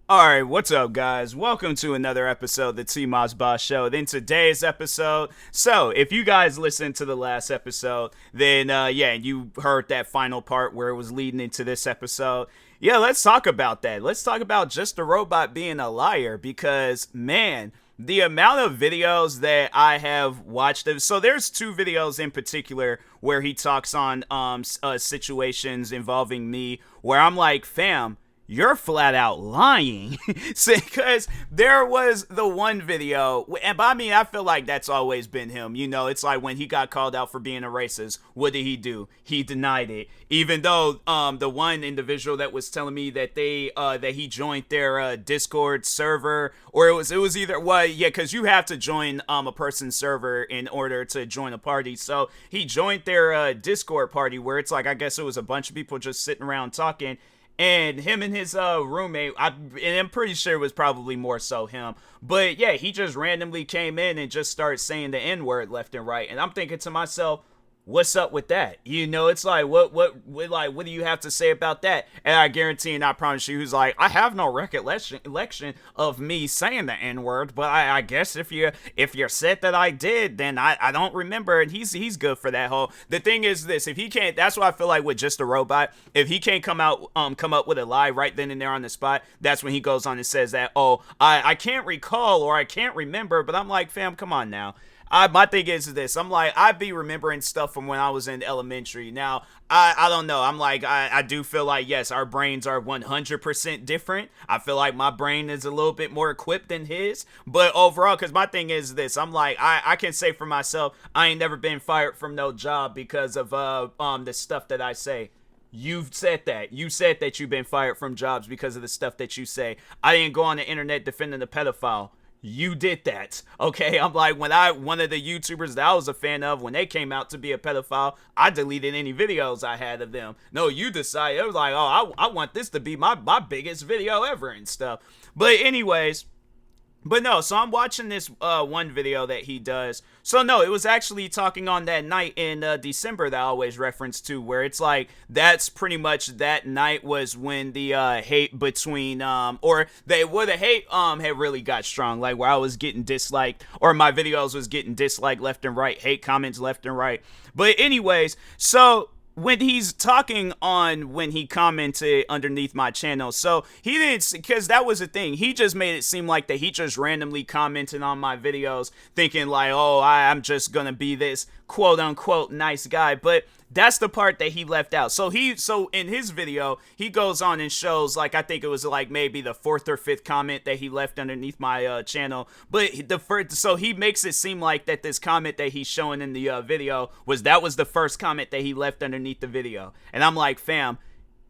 Alright, what's up, guys? Welcome to another episode of the TMossBoss Show. In today's episode, so if you guys listened to the last episode, then you heard that final part where it was leading into this episode. Yeah, let's talk about that. Let's talk about just a robot being a liar because, man, the amount of videos that I have watched. So there's two videos in particular where he talks on situations involving me where I'm like, fam, you're flat out lying. Because there was the one video, and I mean, I feel like that's always been him. You know, it's like when he got called out for being a racist, what did he do? He denied it. Even though the one individual that was telling me that that he joined their Discord server, or it was either, well, yeah, because you have to join a person's server in order to join a party. So he joined their Discord party where it's like, I guess it was a bunch of people just sitting around talking. And him and his roommate, and I'm pretty sure it was probably more so him. But yeah, he just randomly came in and just started saying the N-word left and right. And I'm thinking to myself, what's up with that? You know, it's like, what do you have to say about that? And I guarantee and I promise you, he's like, I have no recollection of me saying the N-word, but I guess if you said that I did, then I don't remember, and he's good for that whole. The thing is this, if he can't, that's what I feel like with just a robot, if he can't come up with a lie right then and there on the spot, that's when he goes on and says that, oh, I can't recall or I can't remember, but I'm like, fam, come on now. My thing is this. I'm like, I be remembering stuff from when I was in elementary. Now, I don't know. I'm like, I do feel like, yes, our brains are 100% different. I feel like my brain is a little bit more equipped than his. But overall, because my thing is this. I'm like, I can say for myself, I ain't never been fired from no job because of the stuff that I say. You've said that. You said that you've been fired from jobs because of the stuff that you say. I didn't go on the internet defending the pedophile. You did that. Okay, I'm like, one of the YouTubers that I was a fan of, when they came out to be a pedophile, I deleted any videos I had of them. No, you decided. It was like, oh, I want this to be my biggest video ever and stuff. But anyways, but no, so I'm watching this one video that he does. So no, it was actually talking on that night in December that I always reference to, where it's like, that's pretty much that night was when the hate between, the hate had really got strong, like where I was getting disliked, or my videos was getting disliked left and right, hate comments left and right. But anyways, so when he's talking on when he commented underneath my channel, so he didn't, because that was the thing, he just made it seem like that he just randomly commented on my videos thinking like, oh, I'm just gonna be this quote unquote nice guy. But that's the part that he left out. So in his video, he goes on and shows, like, I think it was like maybe the fourth or fifth comment that he left underneath my channel. But so he makes it seem like that this comment that he's showing in the video was the first comment that he left underneath the video. And I'm like, fam,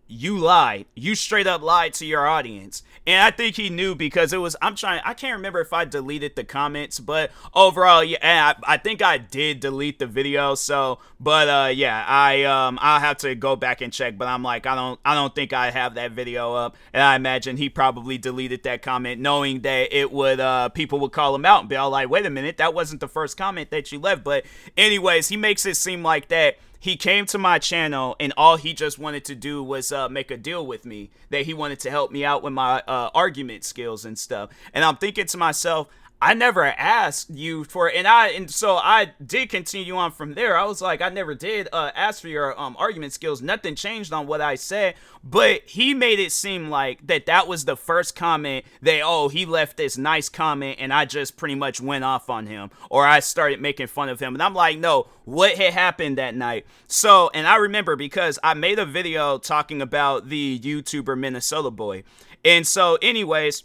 you lied. You straight up lied to your audience. And I think he knew, because it was, I can't remember if I deleted the comments, but overall, yeah, I think I did delete the video. So, but I'll have to go back and check, but I'm like, I don't think I have that video up. And I imagine he probably deleted that comment knowing that it would, people would call him out and be all like, wait a minute, that wasn't the first comment that you left. But anyways, he makes it seem like that he came to my channel and all he just wanted to do was make a deal with me, that he wanted to help me out with my argument skills and stuff. And I'm thinking to myself, I never asked you for, and so I did continue on from there. I was like, I never did ask for your argument skills. Nothing changed on what I said, but he made it seem like that was the first comment that, oh, he left this nice comment and I just pretty much went off on him, or I started making fun of him. And I'm like, no, what had happened that night? So, and I remember because I made a video talking about the YouTuber Minnesota Boy. And so anyways,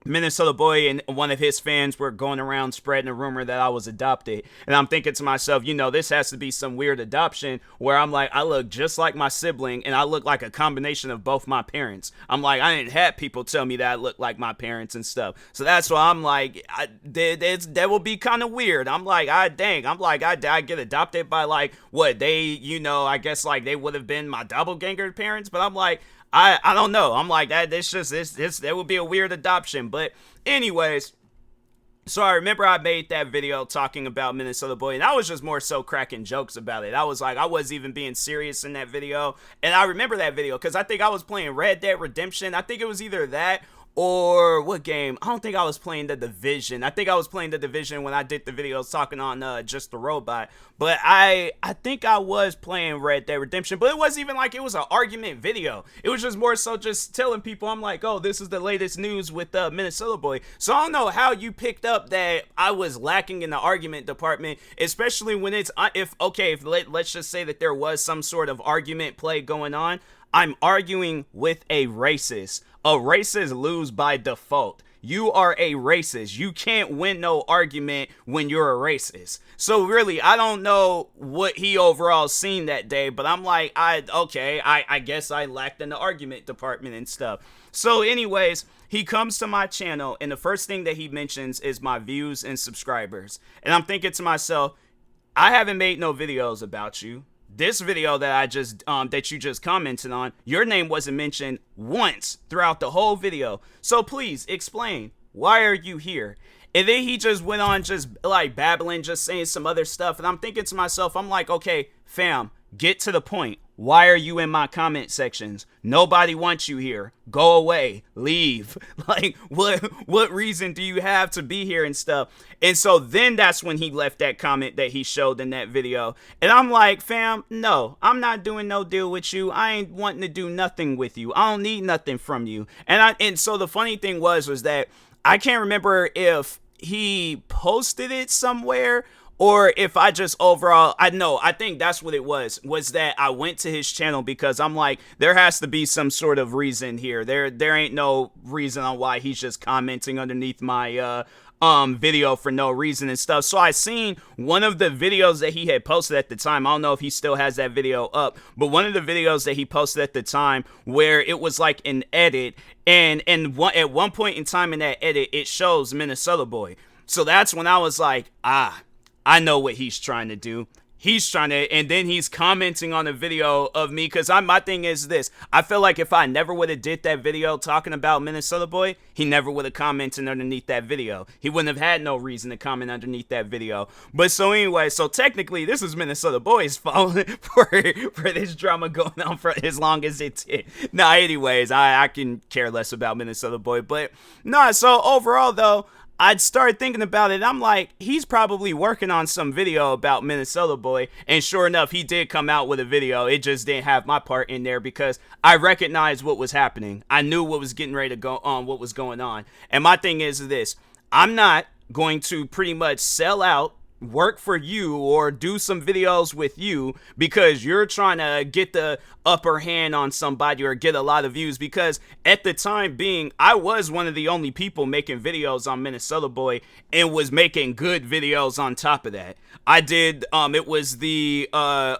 Minnesota Boy and one of his fans were going around spreading a rumor that I was adopted. And I'm thinking to myself, this has to be some weird adoption where I'm like, I look just like my sibling and I look like a combination of both my parents. I'm like, I didn't have people tell me that I look like my parents and stuff. So that's why I'm like, that will be kind of weird. I'm like, I get adopted by like, what, they, I guess like they would have been my doppelganger parents. But I'm like, I don't know. I'm like, that would be a weird adoption. But anyways, so I remember I made that video talking about Minnesota Boy, and I was just more so cracking jokes about it. I was like, I wasn't even being serious in that video. And I remember that video because I think I was playing Red Dead Redemption. I think it was either that or what game? I don't think I was playing The Division. I think I was playing The Division when I did the videos talking on Just the Robot. But I think I was playing Red Dead Redemption. But it wasn't even like it was an argument video. It was just more so just telling people, I'm like, oh, this is the latest news with Minnesota Boy. So I don't know how you picked up that I was lacking in the argument department, especially when it's, let's just say that there was some sort of argument play going on. I'm arguing with a racist. A racist lose by default. You are a racist. You can't win no argument when you're a racist. So really, I don't know what he overall seen that day, but I'm like, I guess I lacked in the argument department and stuff. So anyways, he comes to my channel, and the first thing that he mentions is my views and subscribers. And I'm thinking to myself, I haven't made no videos about you. This video that I just that you just commented on, your name wasn't mentioned once throughout the whole video. So please explain, why are you here? And then he just went on just like babbling, just saying some other stuff. And I'm thinking to myself, I'm like, okay, fam, get to the point. Why are you in my comment sections? Nobody wants you here. Go away. Leave. Like, what reason do you have to be here and stuff? And so then that's when he left that comment that he showed in that video. And I'm like, fam, no, I'm not doing no deal with you. I ain't wanting to do nothing with you. I don't need nothing from you. And so the funny thing was that I can't remember if he posted it somewhere or if I just overall, I think that's what it was that I went to his channel because I'm like, there has to be some sort of reason here. There ain't no reason on why he's just commenting underneath my video for no reason and stuff. So I seen one of the videos that he had posted at the time. I don't know if he still has that video up, but one of the videos that he posted at the time where it was like an edit, and at one point in time in that edit, it shows Minnesota Boy. So that's when I was like, I know what he's trying to do. He's trying to, and then he's commenting on a video of me, because my thing is this. I feel like if I never would have did that video talking about Minnesota Boy, he never would have commented underneath that video. He wouldn't have had no reason to comment underneath that video. But so anyway, so technically this is Minnesota Boy's fault for this drama going on for as long as it did. Nah, anyways, I can care less about Minnesota Boy. But no, so overall though, I'd started thinking about it. I'm like, he's probably working on some video about Minnesota Boy. And sure enough, he did come out with a video. It just didn't have my part in there because I recognized what was happening. I knew what was getting ready to go on, what was going on. And my thing is this. I'm not going to pretty much sell out, work for you, or do some videos with you because you're trying to get the upper hand on somebody or get a lot of views, because at the time being, I was one of the only people making videos on Minnesota Boy and was making good videos on top of that. I did, it was the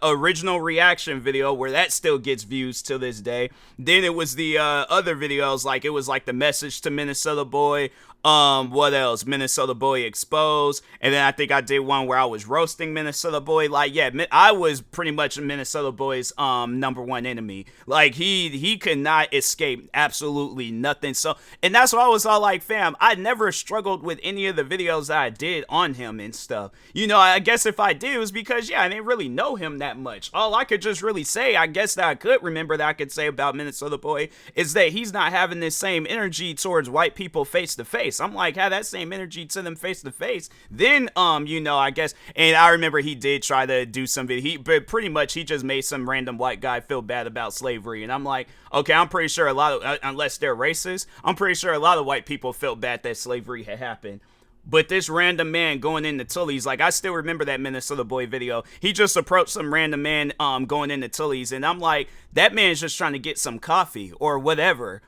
original reaction video where that still gets views to this day. Then it was the other videos, like it was like the message to Minnesota Boy, what else? Minnesota Boy Exposed. And then I think I did one where I was roasting Minnesota Boy. Like, yeah, I was pretty much Minnesota Boy's number one enemy. Like, he could not escape absolutely nothing. So, and that's why I was all like, fam, I never struggled with any of the videos that I did on him and stuff. You know, I guess if I did, it was because, yeah, I didn't really know him that much. All I could just really say, I guess that I could remember that I could say about Minnesota Boy is that he's not having this same energy towards white people face to face. I'm like, have that same energy to them face to face. Then, you know, I guess, and I remember he did try to do some video, but pretty much he just made some random white guy feel bad about slavery. And I'm like, okay, I'm pretty sure a lot of, unless they're racist, I'm pretty sure a lot of white people felt bad that slavery had happened. But this random man going into Tully's, like, I still remember that Minnesota Boy video. He just approached some random man going into Tully's, and I'm like, that man's just trying to get some coffee or whatever.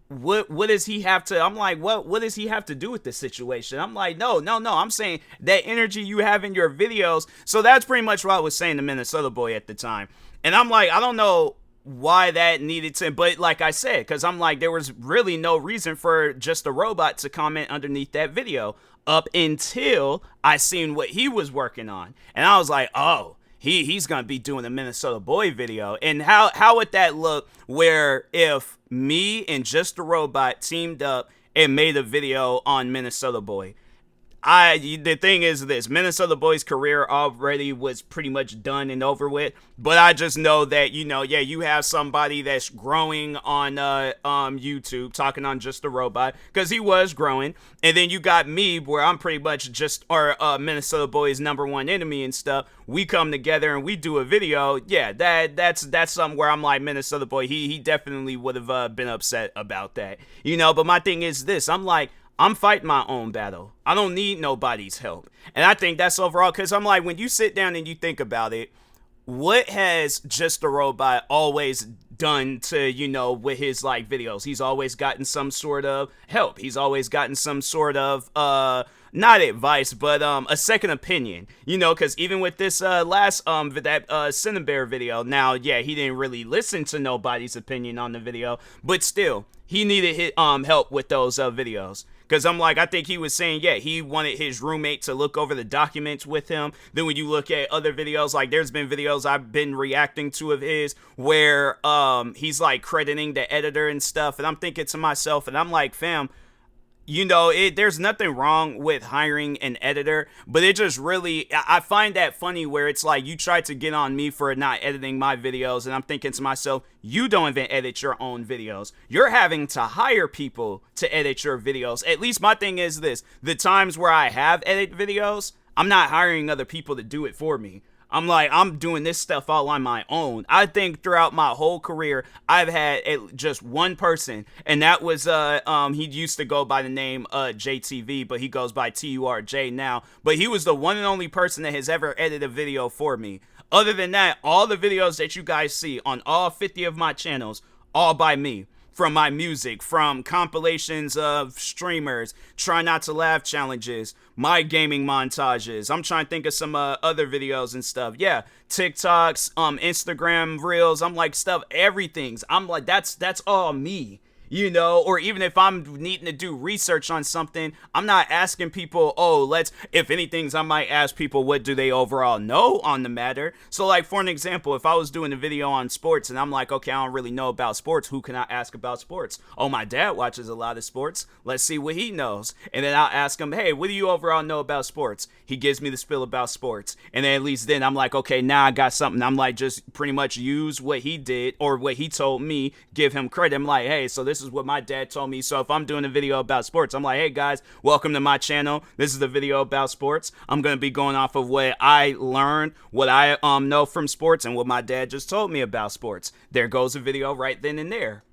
What does he have to, I'm like, what does he have to do with this situation? I'm like, no, I'm saying that energy you have in your videos. So that's pretty much what I was saying to Minnesota Boy at the time. And I'm like, I don't know why that needed to, but like I said, because I'm like, there was really no reason for Just a Robot to comment underneath that video up until I seen what he was working on. And I was like, oh, he's gonna be doing a Minnesota Boy video. And how would that look where if me and Just a Robot teamed up and made a video on Minnesota Boy? The thing is this, Minnesota Boy's career already was pretty much done and over with, but I just know that, yeah, you have somebody that's growing on YouTube, talking on Just a Robot, because he was growing, and then you got me, where I'm pretty much just our Minnesota Boy's number one enemy and stuff. We come together and we do a video. Yeah, that's something where I'm like, Minnesota Boy, he definitely would have been upset about that, but my thing is this, I'm like, I'm fighting my own battle. I don't need nobody's help. And I think that's overall, because I'm like, when you sit down and you think about it, what has Just a Robot always done to, with his like videos? He's always gotten some sort of help. He's always gotten some sort of not advice, but a second opinion, because even with this last that Cinnambear video, now yeah, he didn't really listen to nobody's opinion on the video, but still he needed help with those videos. Because I'm like, I think he was saying, yeah, he wanted his roommate to look over the documents with him. Then when you look at other videos, like there's been videos I've been reacting to of his where he's like crediting the editor and stuff. And I'm thinking to myself, and I'm like, fam, there's nothing wrong with hiring an editor, but it just really, I find that funny where it's like you try to get on me for not editing my videos, and I'm thinking to myself, you don't even edit your own videos. You're having to hire people to edit your videos. At least my thing is this, the times where I have edited videos, I'm not hiring other people to do it for me. I'm like, I'm doing this stuff all on my own. I think throughout my whole career, I've had just one person, and that was, he used to go by the name JTV, but he goes by TURJ now. But he was the one and only person that has ever edited a video for me. Other than that, all the videos that you guys see on all 50 of my channels, all by me. From my music, from compilations of streamers, try not to laugh challenges, my gaming montages. I'm trying to think of some other videos and stuff. Yeah, TikToks, Instagram reels. I'm like stuff, everything's. I'm like that's all me. Or even if I'm needing to do research on something, I'm not asking people, if anything, I might ask people, what do they overall know on the matter? So like, for an example, if I was doing a video on sports and I'm like, okay, I don't really know about sports, who can I ask about sports? Oh, my dad watches a lot of sports. Let's see what he knows. And then I'll ask him, hey, what do you overall know about sports? He gives me the spiel about sports. And then at least then I'm like, okay, now I got something. I'm like, just pretty much use what he did or what he told me, give him credit. I'm like, hey, so this is what my dad told me. So if I'm doing a video about sports, I'm like, hey guys, welcome to my channel. This is the video about sports. I'm going to be going off of what I learned, what I know from sports, and what my dad just told me about sports. There goes a video right then and there.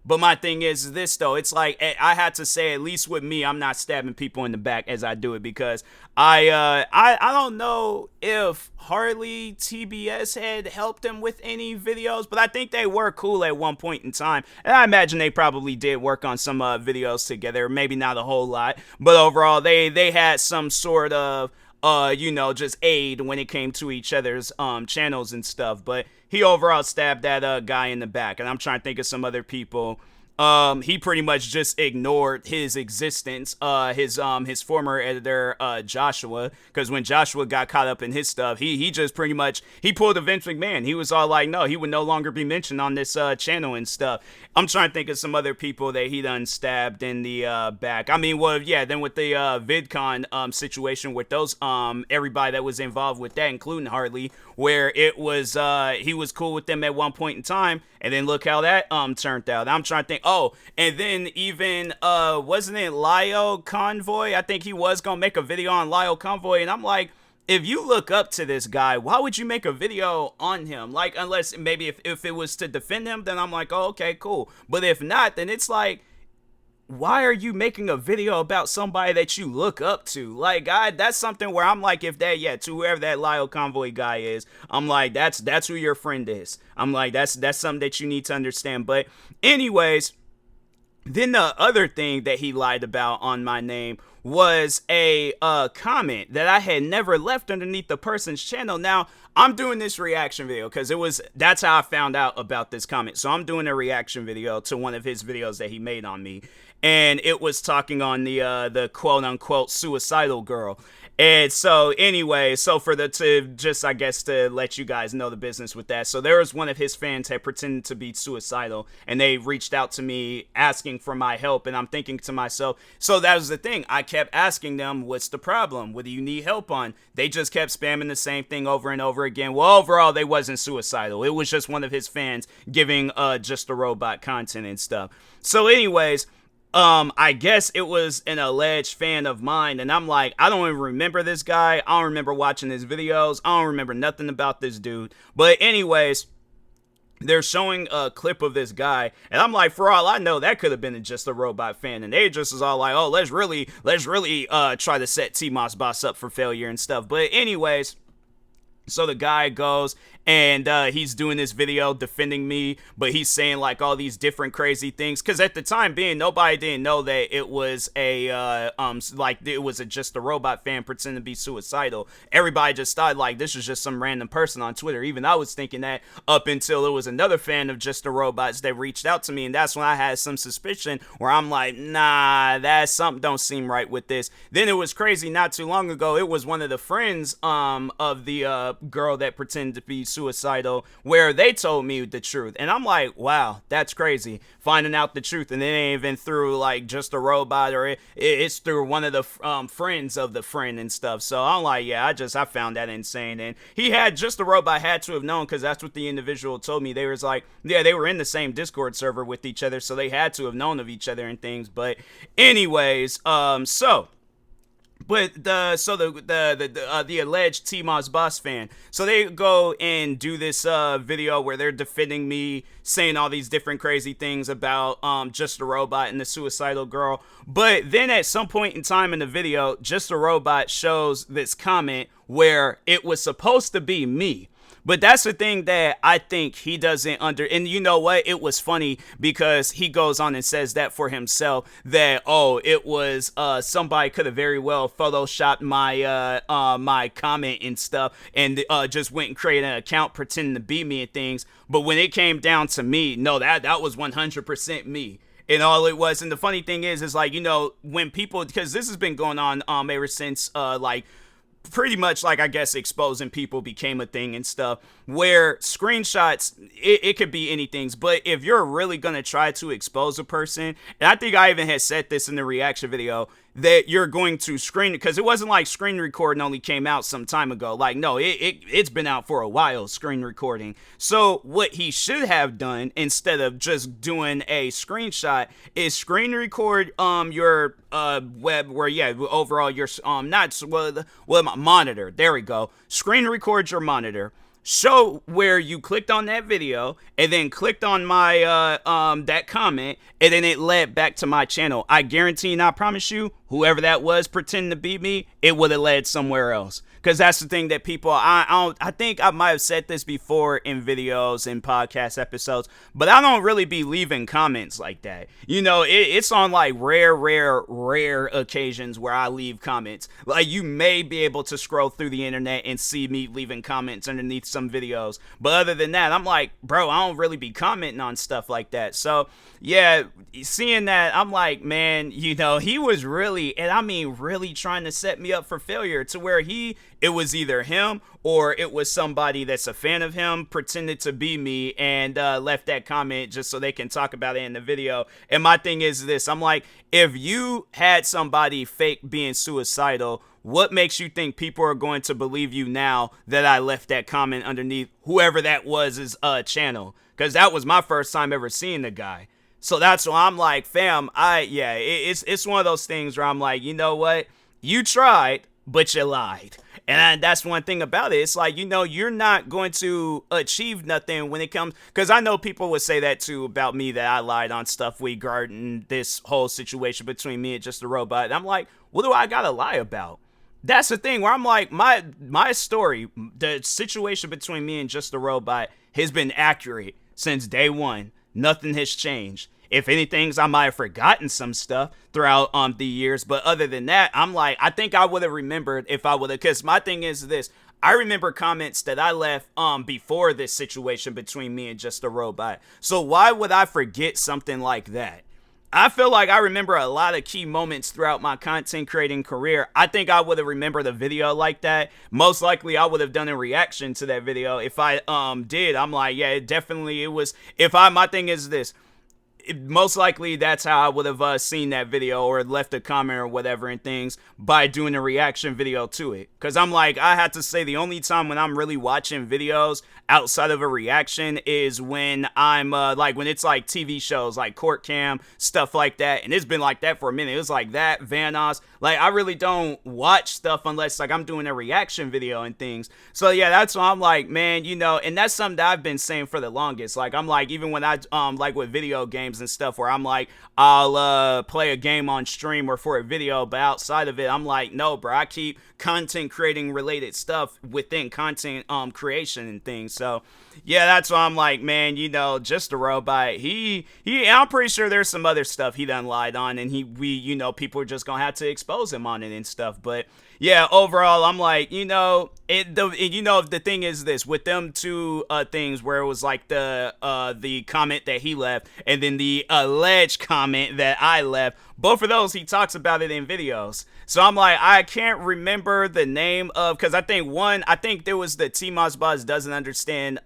But my thing is this, though. It's like, I had to say, at least with me, I'm not stabbing people in the back as I do it, because I don't know if Harley TBS had helped him with any videos, but I think they were cool at one point in time. And I imagine they probably did work on some videos together. Maybe not a whole lot, but overall, they had some sort of just aid when it came to each other's channels and stuff. But he overall stabbed that guy in the back, and I'm trying to think of some other people. He pretty much just ignored his existence, his former editor, Joshua, because when Joshua got caught up in his stuff, he just pretty much, he pulled a Vince McMahon. He was all like, no, he would no longer be mentioned on this channel and stuff. I'm trying to think of some other people that he done stabbed in the back. I mean, well, yeah, then with the VidCon situation with those, everybody that was involved with that, including Harley, where it was, he was cool with them at one point in time, and then look how that turned out. I'm trying to think, and then even, wasn't it Lyle Convoy? I think he was gonna make a video on Lyle Convoy, and I'm like, if you look up to this guy, why would you make a video on him? Like, unless maybe if it was to defend him, then I'm like, oh, okay, cool. But if not, then it's like, why are you making a video about somebody that you look up to? Like, that's something where I'm like, if that, yeah, to whoever that Lyle Convoy guy is, I'm like, that's who your friend is. I'm like, that's something that you need to understand. But anyways, then the other thing that he lied about on my name was a comment that I had never left underneath the person's channel. Now, I'm doing this reaction video because that's how I found out about this comment. So I'm doing a reaction video to one of his videos that he made on me. And it was talking on the quote unquote suicidal girl. And so anyway, so for the to just I guess to let you guys know the business with that. So there was one of his fans had pretended to be suicidal, and they reached out to me asking for my help, and I'm thinking to myself, so that was the thing. I kept asking them, what's the problem? What do you need help on? They just kept spamming the same thing over and over again. Well, overall, they wasn't suicidal. It was just one of his fans giving just a robot content and stuff. So anyways, I guess it was an alleged fan of mine, and I'm like, I don't even remember this guy. I don't remember watching his videos. I don't remember nothing about this dude. But anyways, they're showing a clip of this guy, and I'm like, for all I know, that could have been just a robot fan, and they just was all like, oh, let's really try to set TMossBoss up for failure and stuff. But anyways, so the guy goes and he's doing this video defending me, but he's saying like all these different crazy things, because at the time being, nobody didn't know that it was a like it was just a robot fan pretending to be suicidal. Everybody just thought like this was just some random person on Twitter. Even I was thinking that up until it was another fan of just the robots that reached out to me, and that's when I had some suspicion where I'm like, nah, that something don't seem right with this. Then it was crazy, not too long ago, it was one of the friends of the girl that pretended to be suicidal, where they told me the truth, and I'm like, wow, that's crazy, finding out the truth, and it ain't even through like just a robot, or it's through one of the friends of the friend and stuff. So I'm like, yeah, I found that insane. And he had just the robot had to have known, because that's what the individual told me. They was like, yeah, they were in the same Discord server with each other, so they had to have known of each other and things. But anyways, but the alleged TMossBoss fan, so they go and do this video where they're defending me, saying all these different crazy things about just a robot and the suicidal girl. But then at some point in time in the video, just a robot shows this comment where it was supposed to be me. But that's the thing that I think he doesn't and you know what? It was funny because he goes on and says that for himself, that, oh, it was, somebody could have very well photoshopped my, my comment and stuff, and, just went and created an account pretending to be me and things. But when it came down to me, no, that was 100% me. And all it was. And the funny thing is like, you know, when people, because this has been going on, ever since, like, pretty much like, I guess, exposing people became a thing and stuff, where screenshots, it could be anything, but if you're really gonna try to expose a person, and I think I even had said this in the reaction video, that you're going to screen, because it wasn't like screen recording only came out some time ago. Like, no, it's been out for a while, screen recording. So what he should have done, instead of just doing a screenshot, is screen record your web, where, yeah, overall your monitor. There we go. Screen record your monitor. Show where you clicked on that video, and then clicked on my that comment, and then it led back to my channel. I guarantee and I promise you, whoever that was pretending to be me, it would have led somewhere else. Because that's the thing that people, I think I might have said this before in videos and podcast episodes, but I don't really be leaving comments like that. You know, it's on like rare occasions where I leave comments. Like, you may be able to scroll through the internet and see me leaving comments underneath some videos, but other than that, I'm like, bro, I don't really be commenting on stuff like that. So yeah, seeing that, I'm like, man, you know, he was really, and I mean really, trying to set me up for failure, to where it was either him or it was somebody that's a fan of him pretended to be me and left that comment just so they can talk about it in the video. And my thing is this, I'm like, if you had somebody fake being suicidal, what makes you think people are going to believe you now that I left that comment underneath whoever that was' channel? Because that was my first time ever seeing the guy. So that's why I'm like, fam, it's one of those things where I'm like, you know what? You tried, but you lied. And that's one thing about it. It's like, you know, you're not going to achieve nothing when it comes, because I know people would say that too about me, that I lied on stuff regarding this whole situation between me and just a robot. And I'm like, what do I gotta lie about? That's the thing where I'm like, my story, the situation between me and just a robot has been accurate since day one. Nothing has changed. If anything, I might have forgotten some stuff throughout the years, but other than that, I'm like, I think I would have remembered if I would have, because my thing is this, I remember comments that I left before this situation between me and just a robot. So why would I forget something like that? I feel like I remember a lot of key moments throughout my content creating career. I think I would have remembered a video like that. Most likely I would have done a reaction to that video. If I did, I'm like, yeah, it was. If I my thing is this, most likely that's how I would have seen that video or left a comment or whatever and things, by doing a reaction video to it. Because I'm like, I had to say the only time when I'm really watching videos outside of a reaction is when I'm like when it's like TV shows like Court Cam, stuff like that. And it's been like that for a minute. It was like that, Vanos. Like, I really don't watch stuff unless like I'm doing a reaction video and things. So yeah, that's why I'm like, man, and that's something that I've been saying for the longest. Like, I'm like, even when I like with video games and stuff, where I'm like, I'll play a game on stream or for a video, but outside of it, I'm like, no, bro, I keep content creating related stuff within content creation and things. So yeah, that's why I'm like, man, Just a Robot, I'm pretty sure there's some other stuff he done lied on, and people are just gonna have to expose him on it and stuff. But yeah, overall, I'm like, the thing is this, with them two things where it was like the comment that he left and then the alleged comment that I left, both of those he talks about it in videos. So I'm like, I can't remember the name of, because I think there was the TMossBoss doesn't understand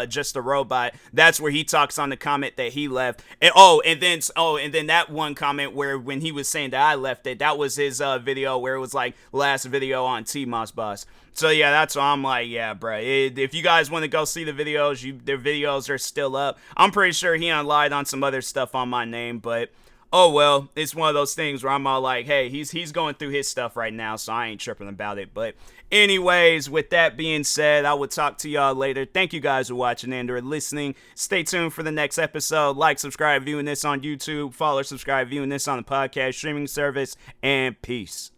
Just a Robot. That's where he talks on the comment that he left. And then that one comment where when he was saying that I left it, that was his video where it was like last video on TMossBoss. So yeah, that's why I'm like, yeah, bro. If you guys want to go see the videos, their videos are still up. I'm pretty sure he lied on some other stuff on my name, but oh well, it's one of those things where I'm all like, hey, he's going through his stuff right now, so I ain't tripping about it. But anyways, with that being said, I will talk to y'all later. Thank you guys for watching and or listening. Stay tuned for the next episode. Like, subscribe, viewing this on YouTube. Follow, subscribe, viewing this on the podcast streaming service. And peace.